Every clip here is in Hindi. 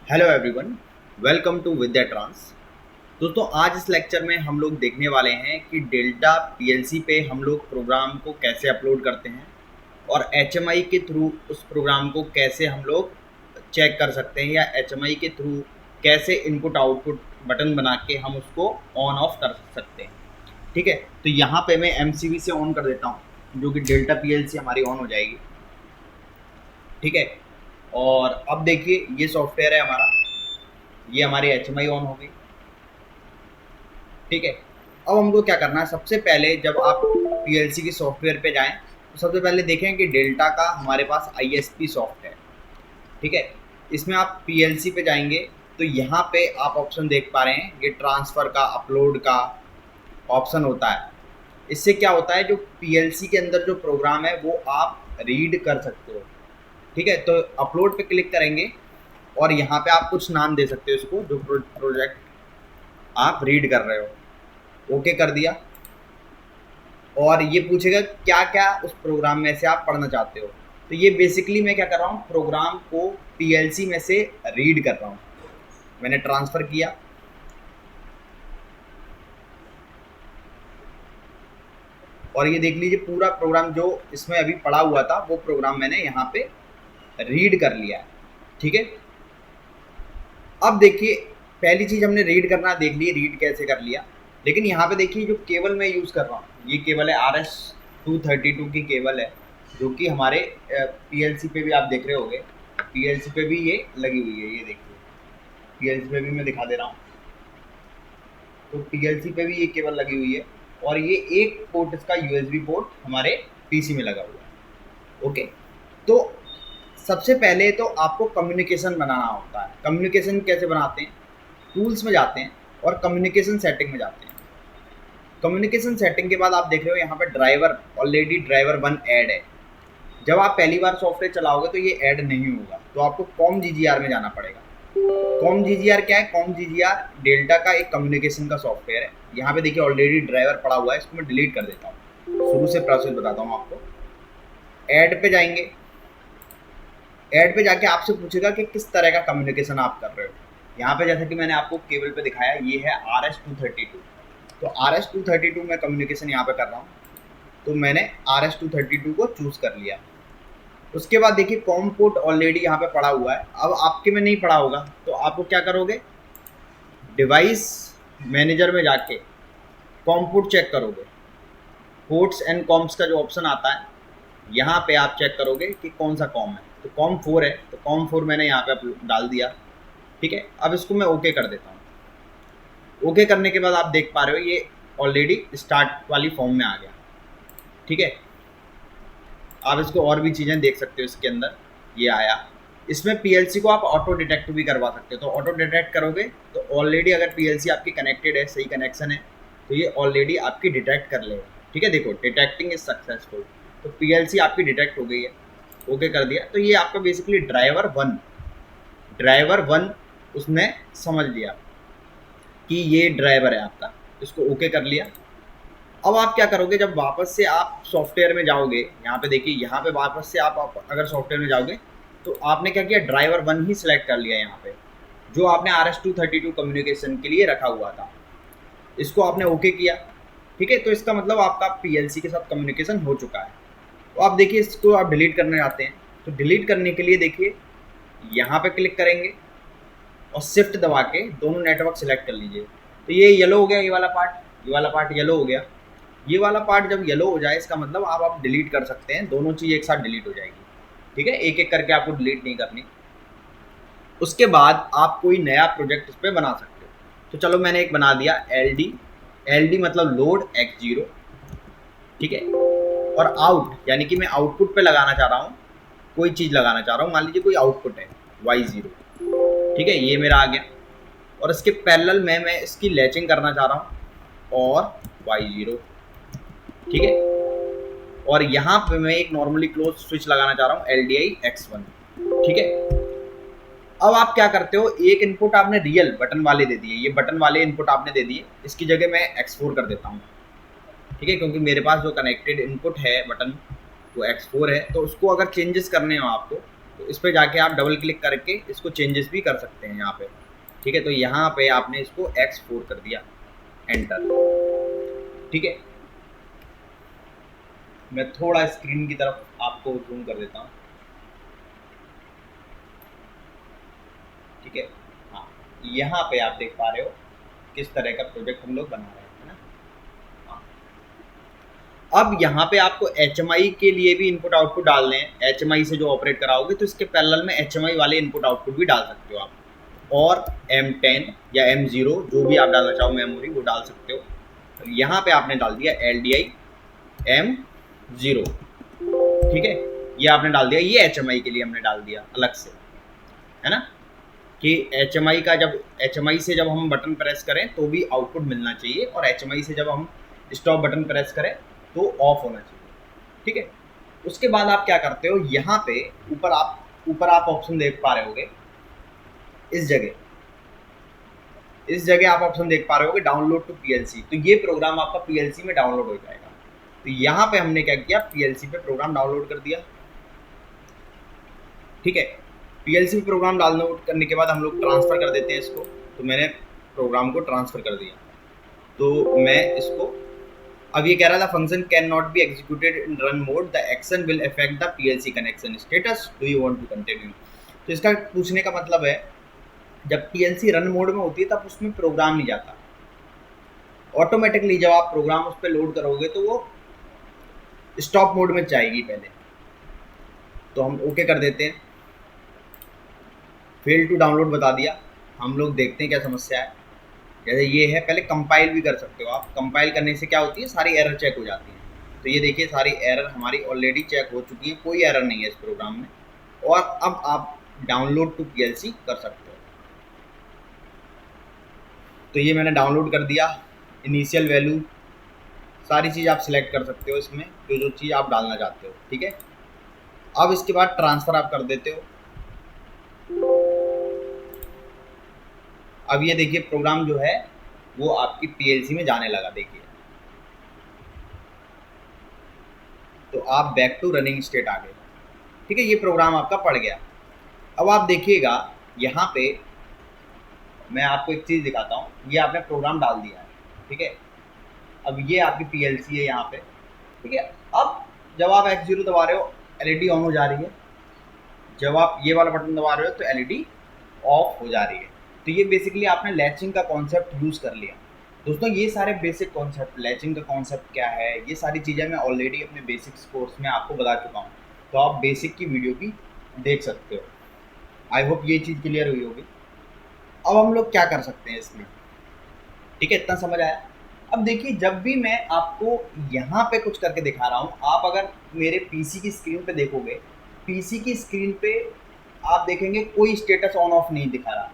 Hello everyone, welcome to Vidya Trans. दोस्तों, आज इस लेक्चर में हम लोग देखने वाले हैं कि डेल्टा पीएलसी पे हम लोग प्रोग्राम को कैसे अपलोड करते हैं और एचएमआई के थ्रू उस प्रोग्राम को कैसे हम लोग चेक कर सकते हैं या एचएमआई के थ्रू कैसे इनपुट आउटपुट बटन बना के हम उसको ऑन ऑफ कर सकते हैं। ठीक है, तो यहाँ पे मैं एमसीबी से ऑन कर देता हूँ, जो कि डेल्टा पीएलसी हमारी ऑन हो जाएगी। ठीक है, और अब देखिए ये सॉफ्टवेयर है हमारा, ये हमारी एचएमआई ऑन हो गई। ठीक है, अब हमको क्या करना है, सबसे पहले जब आप पीएलसी के सॉफ्टवेयर पे जाएं तो सबसे पहले देखें कि डेल्टा का हमारे पास आईएसपी सॉफ्ट है। ठीक है, इसमें आप पीएलसी पे जाएंगे तो यहाँ पे आप ऑप्शन देख पा रहे हैं, ये ट्रांसफ़र का अपलोड का ऑप्शन होता है। इससे क्या होता है, जो पीएलसी के अंदर जो प्रोग्राम है वो आप रीड कर सकते हो। ठीक है, तो अपलोड पे क्लिक करेंगे और यहाँ पे आप कुछ नाम दे सकते हो इसको, जो प्रोजेक्ट आप रीड कर रहे हो। ओके कर दिया, और ये पूछेगा क्या क्या उस प्रोग्राम में से आप पढ़ना चाहते हो। तो ये बेसिकली मैं क्या कर रहा हूँ, प्रोग्राम को पीएलसी में से रीड कर रहा हूँ। मैंने ट्रांसफ़र किया और ये देख लीजिए पूरा प्रोग्राम जो इसमें अभी पड़ा हुआ था वो प्रोग्राम मैंने यहाँ पे रीड कर लिया है। ठीक है, अब देखिए पहली चीज़ हमने रीड करना देख ली, रीड कैसे कर लिया। लेकिन यहाँ पे देखिए जो केबल मैं यूज़ कर रहा हूँ, ये केबल है RS-232 की केबल है, जो कि हमारे पीएलसी पे भी आप देख रहे होंगे। पीएलसी पे भी ये लगी हुई है, ये देखिए पीएलसी पे भी मैं दिखा दे रहा हूँ। तो पीएलसी पे भी ये केबल लगी हुई है और ये एक पोर्ट इसका यूएसबी पोर्ट हमारे पीसी में लगा हुआ है। ओके, तो सबसे पहले तो आपको कम्युनिकेशन बनाना होता है। कम्युनिकेशन कैसे बनाते हैं, टूल्स में जाते हैं और कम्युनिकेशन सेटिंग में जाते हैं। कम्युनिकेशन सेटिंग के बाद आप देख रहे हो यहाँ पे ड्राइवर, ऑलरेडी ड्राइवर 1 ऐड है। जब आप पहली बार सॉफ्टवेयर चलाओगे तो ये ऐड नहीं होगा, तो आपको कॉम जीजीआर में जाना पड़ेगा। कॉम जीजीआर क्या है, कॉम जीजीआर डेल्टा का एक कम्युनिकेशन का सॉफ्टवेयर है। यहाँ पे देखिए ऑलरेडी ड्राइवर पड़ा हुआ है, इसको मैं डिलीट कर देता हूँ, शुरू से प्रोसेस बताता हूँ आपको। ऐड पे जाएंगे, ऐड पे जाके आपसे पूछेगा कि किस तरह का कम्युनिकेशन आप कर रहे हो। यहाँ पे जैसा कि मैंने आपको केबल पे दिखाया, ये है RS-232। तो RS-232 में कम्युनिकेशन यहाँ पे कर रहा हूँ, तो मैंने RS-232 को चूज़ कर लिया। उसके बाद देखिए कॉम पोर्ट ऑलरेडी यहाँ पे पड़ा हुआ है। अब आपके में नहीं पड़ा होगा तो आपको क्या करोगे, डिवाइस मैनेजर में जाके कॉम पोर्ट चेक करोगे। पोर्ट्स एंड कॉम्स का जो ऑप्शन आता है, यहाँ पे आप चेक करोगे कि कौन सा कॉम है। तो कॉम 4 है, तो कॉम 4 मैंने यहाँ पे डाल दिया। ठीक है, अब इसको मैं ओके कर देता हूँ। ओके करने के बाद आप देख पा रहे हो ये ऑलरेडी स्टार्ट वाली फॉर्म में आ गया। ठीक है, आप इसको और भी चीज़ें देख सकते हो, इसके अंदर ये आया। इसमें पीएलसी को आप ऑटो डिटेक्ट भी करवा सकते हो। तो ऑटो डिटेक्ट करोगे तो ऑलरेडी अगर पीएलसी आपकी कनेक्टेड है, सही कनेक्शन है, तो ये ऑलरेडी आपकी डिटेक्ट कर लेगा। ठीक है, देखो डिटेक्टिंग इज सक्सेसफुल, तो पीएलसी आपकी डिटेक्ट हो गई है। ओके कर दिया, तो ये आपका बेसिकली ड्राइवर वन उसने समझ लिया कि ये ड्राइवर है आपका, इसको ओके कर लिया। अब आप क्या करोगे, जब वापस से आप सॉफ्टवेयर में जाओगे, यहाँ पे देखिए, यहाँ पे वापस से आप अगर सॉफ्टवेयर में जाओगे तो आपने क्या किया, ड्राइवर 1 ही सिलेक्ट कर लिया यहाँ पे, जो आपने RS-232 कम्युनिकेशन के लिए रखा हुआ था, इसको आपने ओके किया। ठीक है, तो इसका मतलब आपका पीएलसी के साथ कम्युनिकेशन हो चुका है। तो आप देखिए इसको आप डिलीट करने जाते हैं, तो डिलीट करने के लिए देखिए यहाँ पे क्लिक करेंगे और शिफ्ट दबा के दोनों नेटवर्क सेलेक्ट कर लीजिए। तो ये येलो हो गया, ये वाला पार्ट येलो हो गया। ये वाला पार्ट जब येलो हो जाए इसका मतलब आप डिलीट कर सकते हैं, दोनों चीज़ एक साथ डिलीट हो जाएगी। ठीक है, एक एक करके आपको डिलीट नहीं करनी। उसके बाद आप कोई नया प्रोजेक्ट इस पर बना सकते हो। तो चलो मैंने एक बना दिया, एल डी मतलब लोड X0। ठीक है, और आउट यानी कि मैं आउटपुट पे लगाना चाह रहा हूँ, कोई चीज़ लगाना चाह रहा हूँ, मान लीजिए कोई आउटपुट है Y0। ठीक है, ये मेरा आ गया, और इसके पैरेलल में मैं इसकी लैचिंग करना चाह रहा हूँ और Y0। ठीक है, और यहाँ पे मैं एक नॉर्मली क्लोज स्विच लगाना चाह रहा हूँ LDI X1। ठीक है, अब आप क्या करते हो, एक इनपुट आपने रियल बटन वाले दे दिए, ये बटन वाले इनपुट आपने दे दिए, इसकी जगह मैं X4 कर देता हूँ। ठीक है, क्योंकि मेरे पास जो कनेक्टेड इनपुट है बटन वो X4 है, तो उसको अगर चेंजेस करने हो आपको तो इस पर जाके आप डबल क्लिक करके इसको चेंजेस भी कर सकते हैं यहाँ पे, ठीक है। तो यहाँ पे आपने इसको X4 कर दिया, एंटर, ठीक है। मैं थोड़ा स्क्रीन की तरफ आपको जूम कर देता हूँ, ठीक है। हाँ, यहाँ पे आप देख पा रहे हो किस तरह का प्रोजेक्ट हम लोग बना रहे हैं, है ना। हाँ। अब यहाँ पे आपको HMI के लिए भी इनपुट आउटपुट डालने हैं। HMI से जो ऑपरेट कराओगे तो इसके पैरेलल में HMI वाले इनपुट आउटपुट भी डाल सकते हो आप, और M10 या M0 जो भी आप डालना चाहो मेमोरी वो डाल सकते हो। तो यहाँ पे आपने डाल दिया LDI M0, ठीक है। ये आपने डाल दिया, ये HMI के लिए हमने डाल दिया अलग से, है ना, कि HMI का जब HMI से जब हम बटन प्रेस करें तो भी आउटपुट मिलना चाहिए, और HMI से जब हम स्टॉप बटन प्रेस करें तो ऑफ होना चाहिए, ठीक है। उसके बाद आप क्या करते हो, यहाँ पे ऊपर आप ऑप्शन देख पा रहे होगे, इस जगह आप ऑप्शन देख पा रहे होगे डाउनलोड टू PLC। तो ये प्रोग्राम आपका PLC में डाउनलोड हो जाएगा। तो यहाँ पे हमने क्या किया, PLC पे प्रोग्राम डाउनलोड कर दिया, ठीक है। PLC पे प्रोग्राम डाउनलोड करने के बाद हम लोग ट्रांसफ़र कर देते हैं इसको। तो मैंने प्रोग्राम को ट्रांसफ़र कर दिया। तो मैं इसको, अब ये कह रहा था function can not be executed in run mode, the action will affect the PLC connection status, do you want to continue. तो इसका पूछने का मतलब है जब PLC रन मोड में होती है तब उसमें प्रोग्राम नहीं जाता, ऑटोमेटिकली जब आप प्रोग्राम उस पर लोड करोगे तो वो स्टॉप मोड में जाएगी पहले। तो हम ओके कर देते हैं, फेल टू डाउनलोड बता दिया। हम लोग देखते हैं क्या समस्या है। जैसे ये है, पहले कंपाइल भी कर सकते हो आप। कंपाइल करने से क्या होती है, सारी एरर चेक हो जाती है। तो ये देखिए सारी एरर हमारी ऑलरेडी चेक हो चुकी है, कोई एरर नहीं है इस प्रोग्राम में। और अब आप डाउनलोड टू PLC कर सकते हो। तो ये मैंने डाउनलोड कर दिया, इनिशियल वैल्यू सारी चीज़ आप सिलेक्ट कर सकते हो इसमें, जो चीज़ आप डालना चाहते हो, ठीक है। अब इसके बाद ट्रांसफ़र आप कर देते हो। अब ये देखिए प्रोग्राम जो है वो आपकी PLC में जाने लगा, देखिए। तो आप बैक टू रनिंग स्टेट आ गए, ठीक है। ये प्रोग्राम आपका पड़ गया। अब आप देखिएगा यहाँ पे मैं आपको एक चीज़ दिखाता हूँ। ये आपने प्रोग्राम डाल दिया है, ठीक है। अब ये आपकी PLC है यहाँ पे, ठीक है। अब जब आप X0 दबा रहे हो LED ऑन हो जा रही है, जब आप ये वाला बटन दबा रहे हो तो LED ऑफ हो जा रही है। तो ये बेसिकली आपने लैचिंग का कॉन्सेप्ट यूज़ कर लिया। दोस्तों ये सारे बेसिक कॉन्सेप्ट, लैचिंग का कॉन्सेप्ट क्या है, ये सारी चीज़ें मैं ऑलरेडी अपने बेसिक्स कोर्स में आपको बता चुका हूँ। तो आप बेसिक की वीडियो भी देख सकते हो। आई होप ये चीज़ क्लियर हुई होगी। अब हम लोग क्या कर सकते हैं इसमें, ठीक है, इतना समझ आया। अब देखिए जब भी मैं आपको यहाँ पे कुछ करके दिखा रहा हूँ, आप अगर मेरे PC की स्क्रीन पे देखोगे, PC की स्क्रीन पे आप देखेंगे कोई स्टेटस ऑन ऑफ नहीं दिखा रहा।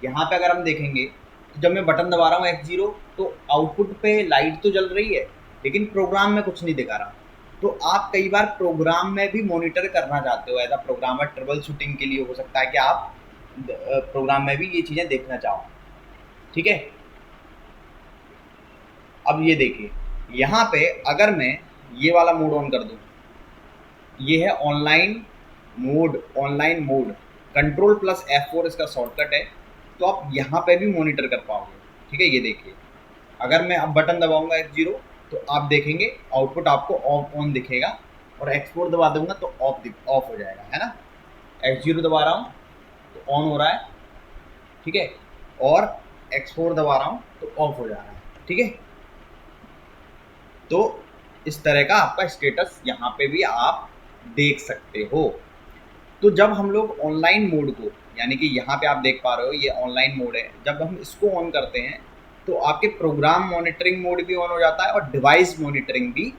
यहाँ पे अगर हम देखेंगे तो जब मैं बटन दबा रहा हूँ X0 तो आउटपुट पे लाइट तो जल रही है, लेकिन प्रोग्राम में कुछ नहीं दिखा रहा। तो आप कई बार प्रोग्राम में भी मॉनिटर करना चाहते हो, as a programmer troubleshooting के लिए हो सकता है कि आप प्रोग्राम में भी ये चीज़ें देखना चाहो, ठीक है। अब ये देखिए यहाँ पे अगर मैं ये वाला मोड ऑन कर दूँ, ये है online mode, control plus F4 इसका शॉर्टकट है। तो आप यहाँ पे भी मॉनिटर कर पाओगे, ठीक है। ये देखिए अगर मैं अब बटन दबाऊंगा X0 तो आप देखेंगे आउटपुट आपको ऑफ ऑन दिखेगा, और X4 दबा दूंगा तो ऑफ हो जाएगा, है ना। X0 दबा रहा हूँ तो ऑन हो रहा है, ठीक है, और X4 दबा रहा हूँ तो ऑफ हो जा रहा है, ठीक है। तो इस तरह का आपका स्टेटस यहाँ पे भी आप देख सकते हो। तो जब हम लोग ऑनलाइन मोड को, यानी कि यहाँ पे आप देख पा रहे हो ये ऑनलाइन मोड है, जब हम इसको ऑन करते हैं तो आपके प्रोग्राम मॉनिटरिंग मोड भी ऑन हो जाता है और डिवाइस मॉनिटरिंग भी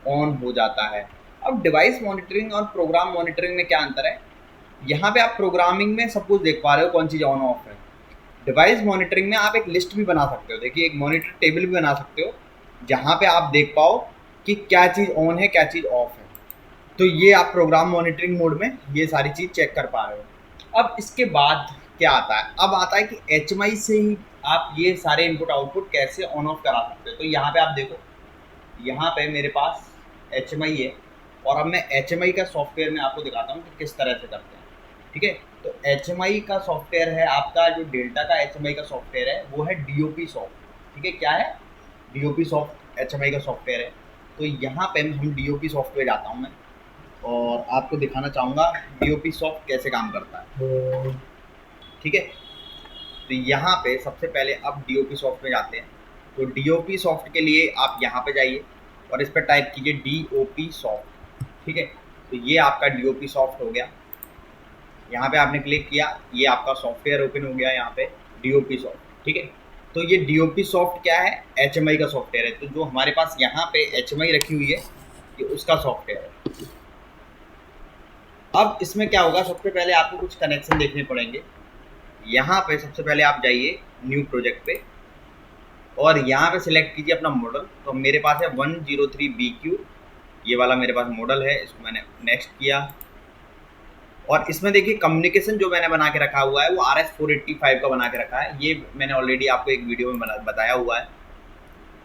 ऑन हो जाता है। अब डिवाइस मॉनिटरिंग और प्रोग्राम मॉनिटरिंग में क्या अंतर है, यहाँ पे आप प्रोग्रामिंग में सब कुछ देख पा रहे हो कौन चीज़ ऑन ऑफ है। डिवाइस मॉनिटरिंग में आप एक लिस्ट भी बना सकते हो, देखिए एक मॉनिटर टेबल भी बना सकते हो जहाँ पे आप देख पाओ कि क्या चीज़ ऑन है क्या चीज़ ऑफ है। तो ये आप प्रोग्राम मॉनिटरिंग मोड में ये सारी चीज़ चेक कर पा रहे हो। अब इसके बाद क्या आता है, अब आता है कि HMI से ही आप ये सारे इनपुट आउटपुट कैसे ऑन ऑफ करा सकते हो। तो यहाँ पे आप देखो, यहाँ पे मेरे पास HMI है, और अब मैं HMI का सॉफ्टवेयर में आपको दिखाता हूँ कि किस तरह से करते हैं। ठीक है। तो HMI का सॉफ्टवेयर है आपका, जो डेल्टा का HMI का सॉफ्टवेयर है वो है DOP सॉफ्ट। ठीक है, क्या है? DOP सॉफ्ट HMI का सॉफ्टवेयर है। तो यहाँ पे हम DOP सॉफ्टवेयर जाता हूँ मैं, और आपको दिखाना चाहूँगा DOP सॉफ्ट कैसे काम करता है। ठीक है, तो यहाँ पे सबसे पहले आप DOP सॉफ्ट में जाते हैं। तो DOP सॉफ्ट के लिए आप यहाँ पे जाइए और इस पर टाइप कीजिए DOP सॉफ्ट। ठीक है, तो ये आपका DOP सॉफ्ट हो गया। यहाँ पे आपने क्लिक किया, ये आपका सॉफ्टवेयर ओपन हो गया यहाँ पे DOP सॉफ्ट। ठीक है, तो ये DOP सॉफ्ट क्या है? HMI का सॉफ्टवेयर है। तो जो हमारे पास यहाँ पे HMI रखी हुई है, ये उसका सॉफ्टवेयर है। अब इसमें क्या होगा, सबसे पहले आपको कुछ कनेक्शन देखने पड़ेंगे। यहाँ पे सबसे पहले आप जाइए न्यू प्रोजेक्ट पे, और यहाँ पे सिलेक्ट कीजिए अपना मॉडल। तो मेरे पास है 103BQ, ये वाला मेरे पास मॉडल है। इसको मैंने नेक्स्ट किया, और इसमें देखिए कम्युनिकेशन जो मैंने बना के रखा हुआ है वो RS485 का बना के रखा है। ये मैंने ऑलरेडी आपको एक वीडियो में बताया हुआ है,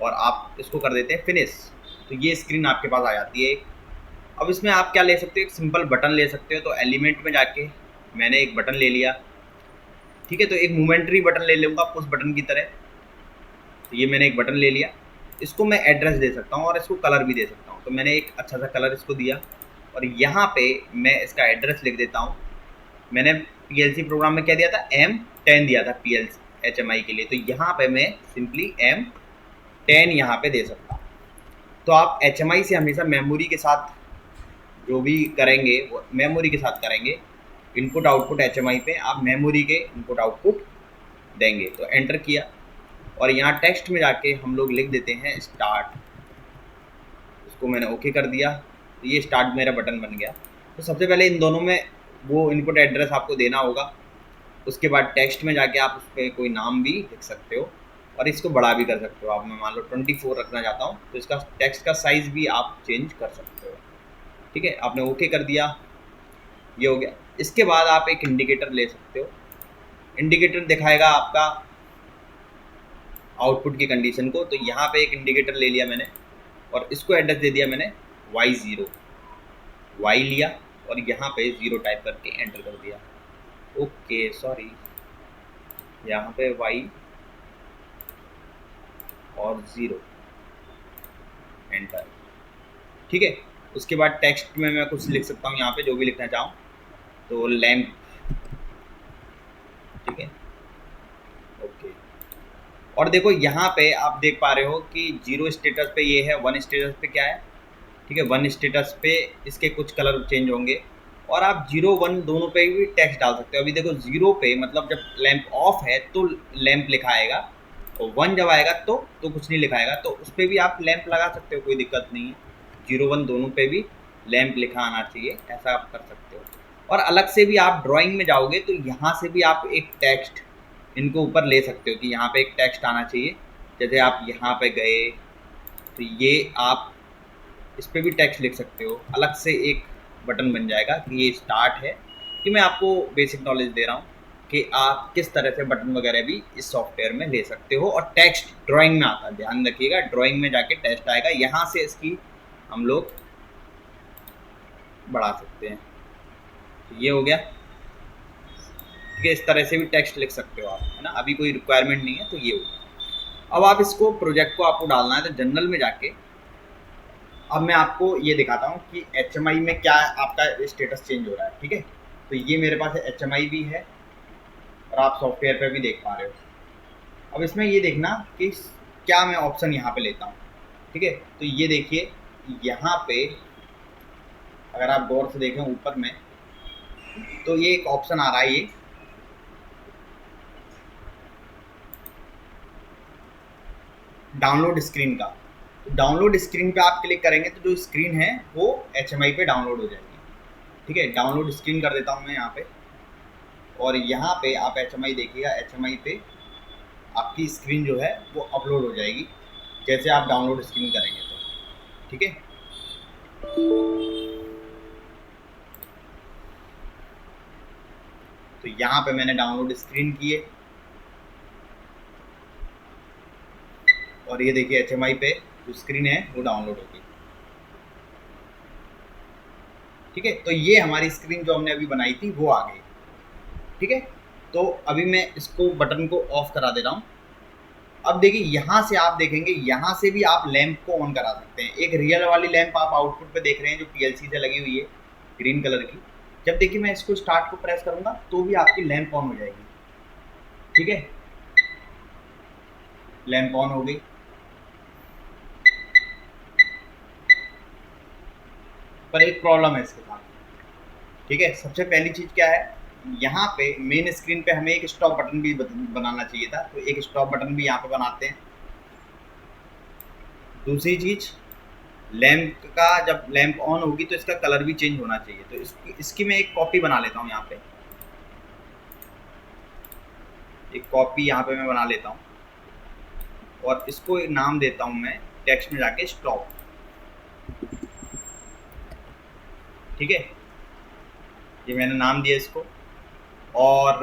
और आप इसको कर देते हैं फिनिश। तो ये स्क्रीन आपके पास आ जाती है। अब इसमें आप क्या ले सकते हो, एक सिंपल बटन ले सकते हो। तो एलिमेंट में जाके मैंने एक बटन ले लिया। ठीक है, तो एक मोमेंट्री बटन ले लूँगा पुश बटन की तरह। तो ये मैंने एक बटन ले लिया, इसको मैं एड्रेस दे सकता हूँ और इसको कलर भी दे सकता हूँ। तो मैंने एक अच्छा सा कलर इसको दिया, और यहाँ पे मैं इसका एड्रेस लिख देता हूँ। मैंने PLC प्रोग्राम में क्या दिया था, M10 दिया था PLC HMI के लिए। तो यहाँ पे मैं सिंपली M10 यहाँ पे दे सकता हूँ। तो आप HMI से हमेशा मेमोरी के साथ जो भी करेंगे वो मेमोरी के साथ करेंगे। इनपुट आउटपुट HMI पे आप मेमोरी के इनपुट आउटपुट देंगे। तो एंटर किया, और यहाँ टेक्स्ट में जाके हम लोग लिख देते हैं स्टार्ट। इसको मैंने ओके कर दिया, तो ये स्टार्ट मेरा बटन बन गया। तो सबसे पहले इन दोनों में वो इनपुट एड्रेस आपको देना होगा। उसके बाद टेक्स्ट में जाके आप उस पर कोई नाम भी लिख सकते हो, और इसको बड़ा भी कर सकते हो आप। मैं मान लो 24 रखना चाहता हूँ, तो इसका टेक्स्ट का साइज़ भी आप चेंज कर सकते हो। ठीक है, आपने ओके कर दिया, ये हो गया। इसके बाद आप एक इंडिकेटर ले सकते हो। इंडिकेटर दिखाएगा आपका आउटपुट की कंडीशन को। तो यहाँ पे एक इंडिकेटर ले लिया मैंने, और इसको एड्रेस दे दिया मैंने Y0, Y लिया, और यहाँ पे 0 टाइप करके एंटर कर दिया। ओके सॉरी, यहाँ पे Y और 0 एंटर। ठीक है, उसके बाद टेक्स्ट में मैं कुछ लिख सकता हूँ यहाँ पे, जो भी लिखना चाहूँ। तो लैम्प, ठीक है, ओके। और देखो यहाँ पे आप देख पा रहे हो कि 0 स्टेटस पे ये है, 1 स्टेटस पे क्या है। ठीक है, 1 स्टेटस पे इसके कुछ कलर चेंज होंगे, और आप 0 1 दोनों पे भी टेक्स्ट डाल सकते हो। अभी देखो 0 पे मतलब जब लैंप ऑफ है तो लैंप लिखा आएगा, और 1 जब आएगा तो कुछ नहीं लिखा आएगा। तो उस पर भी आप लैंप लगा सकते हो, कोई दिक्कत नहीं है। 0 1 दोनों पे भी लैंप लिखा आना चाहिए, ऐसा आप कर सकते हो। और अलग से भी आप ड्राइंग में जाओगे तो यहाँ से भी आप एक टेक्स्ट इनको ऊपर ले सकते हो, कि यहाँ पे एक टेक्स्ट आना चाहिए। जैसे आप यहाँ पे गए तो ये आप इस पर भी टेक्स्ट लिख सकते हो। अलग से एक बटन बन जाएगा कि ये स्टार्ट है। कि मैं आपको बेसिक नॉलेज दे रहा हूँ कि आप किस तरह से बटन वगैरह भी इस सॉफ्टवेयर में ले सकते हो। और टेक्स्ट ड्राइंग में आता है, ध्यान रखिएगा, ड्राइंग में जाके टेक्स्ट आएगा, यहाँ से इसकी हम लोग बढ़ा सकते हैं। तो ये हो गया। ठीक है, इस तरह से भी टेक्स्ट लिख सकते हो आप, है ना। अभी कोई रिक्वायरमेंट नहीं है, तो ये हो गया। अब आप इसको प्रोजेक्ट को आपको डालना है, तो जनरल में जाके अब मैं आपको ये दिखाता हूँ कि HMI में क्या आपका स्टेटस चेंज हो रहा है। ठीक है, तो ये मेरे पास HMI भी है, और आप सॉफ्टवेयर पे भी देख पा रहे हो। अब इसमें ये देखना कि क्या मैं ऑप्शन यहाँ पे लेता हूँ। ठीक है, तो ये देखिए यहाँ पे अगर आप गौर से देखें ऊपर में, तो ये एक ऑप्शन आ रहा है, ये डाउनलोड स्क्रीन का। डाउनलोड स्क्रीन पे आप क्लिक करेंगे तो जो स्क्रीन है वो HMI पे डाउनलोड हो जाएगी। ठीक है, डाउनलोड स्क्रीन कर देता हूँ मैं यहाँ पे, और यहाँ पे आप HMI देखिएगा। HMI पे आपकी स्क्रीन जो है वो अपलोड हो जाएगी, जैसे आप डाउनलोड स्क्रीन करेंगे तो। ठीक है, तो यहाँ पे मैंने डाउनलोड स्क्रीन किए, और ये देखिए HMI पे जो स्क्रीन है वो डाउनलोड होगी। ठीक है, तो ये हमारी स्क्रीन जो हमने अभी बनाई थी वो आ गई। ठीक है। तो अभी मैं इसको बटन को ऑफ करा दे रहा हूँ। अब देखिए यहाँ से आप देखेंगे, यहाँ से भी आप लैंप को ऑन करा सकते हैं। एक रियल वाली लैंप आप आउटपुट पे देख रहे हैं जो पीएलसी से लगी हुई है ग्रीन कलर की। जब देखिए मैं इसको स्टार्ट को प्रेस करूँगा तो भी आपकी लैंप ऑन हो जाएगी, ठीक है। लैंप ऑन हो गई। पर एक प्रॉब्लम है इसके साथ, ठीक है। सबसे पहली चीज़ क्या है, यहाँ पे मेन स्क्रीन पे हमें एक स्टॉप बटन भी बनाना चाहिए था, तो एक स्टॉप बटन भी यहाँ पे बनाते हैं। दूसरी चीज़, लैंप का जब लैंप ऑन होगी तो इसका कलर भी चेंज होना चाहिए, तो इसकी मैं एक कॉपी बना लेता हूँ। यहाँ पे एक कॉपी यहाँ पे मैं बना लेता हूँ और इसको एक नाम देता हूँ मैं, टेक्स्ट में जाके स्टॉप, ठीक है। ये मैंने नाम दिया इसको, और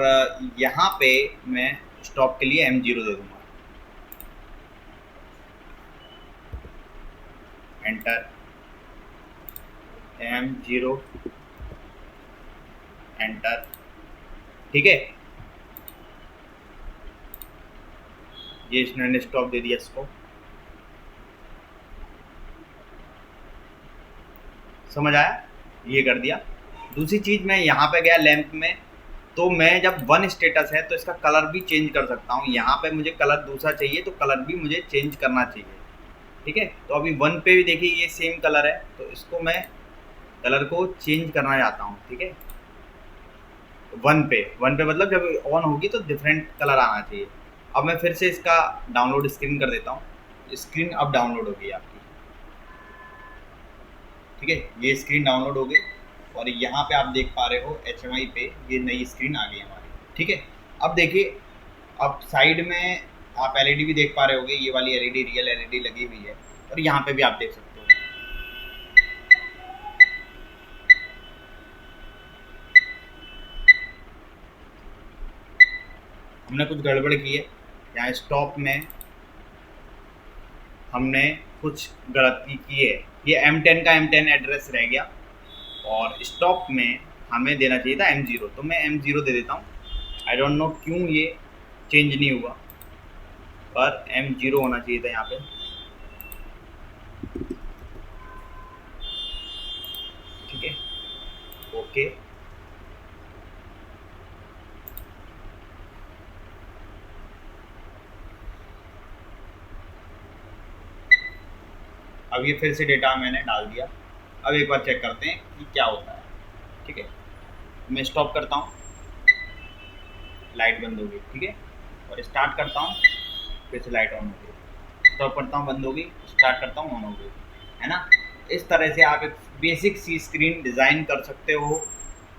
यहाँ पे मैं स्टॉप के लिए M0 दे दूँगा। एंटर, M0 एंटर, ठीक है। ये इसने स्टॉप दे दिया इसको, समझ आया, ये कर दिया। दूसरी चीज़, मैं यहाँ पे गया लैंप में, तो मैं जब 1 स्टेटस है तो इसका कलर भी चेंज कर सकता हूँ। यहाँ पे मुझे कलर दूसरा चाहिए तो कलर भी मुझे चेंज करना चाहिए, ठीक है। तो अभी 1 पे भी देखिए ये सेम कलर है, तो इसको मैं कलर को चेंज करना चाहता हूँ, ठीक है। 1 पे मतलब जब ऑन होगी तो डिफरेंट कलर आना चाहिए। अब मैं फिर से इसका डाउनलोड स्क्रीन कर देता हूँ। स्क्रीन अब डाउनलोड हो गई आपकी, ठीक है। ये स्क्रीन डाउनलोड हो गई और यहाँ पे आप देख पा रहे हो HMI पे ये नई स्क्रीन आ गई हमारी, ठीक है। अब देखिए, अब साइड में आप LED भी देख पा रहे होगे, ये वाली LED रियल LED लगी हुई है, और यहाँ पे भी आप देख सकते हो। हमने कुछ गड़बड़ की है यहाँ, स्टॉप में हमने कुछ गलती की है। ये M10 का M10 एड्रेस रह गया और स्टॉप में हमें देना चाहिए था M0, तो मैं M0 दे देता हूँ। आई डोंट नो क्यों ये चेंज नहीं हुआ, पर M0 होना चाहिए था यहाँ पे, ठीक है। ओके, अब ये फिर से डेटा मैंने डाल दिया। अब एक बार चेक करते हैं कि क्या होता है, ठीक है। मैं स्टॉप करता हूँ, लाइट बंद हो गई, ठीक है। और स्टार्ट करता हूँ, फिर से लाइट ऑन हो गई। स्टॉप करता हूँ, बंद हो गई, स्टार्ट करता हूँ, ऑन हो गई, है ना। इस तरह से आप एक बेसिक सी स्क्रीन डिज़ाइन कर सकते हो,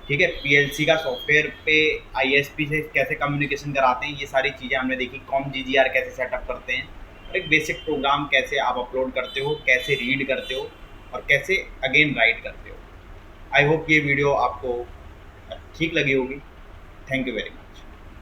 ठीक है। पीएलसी का सॉफ्टवेयर पे ISP से कैसे कम्युनिकेशन कराते हैं, ये सारी चीज़ें हमने देखी। कॉम GGR कैसे सेटअप करते हैं, और एक बेसिक प्रोग्राम कैसे आप अपलोड करते हो, कैसे रीड करते हो, और कैसे अगेन राइट करते हो। आई होप ये वीडियो आपको ठीक लगी होगी। Thank you very much.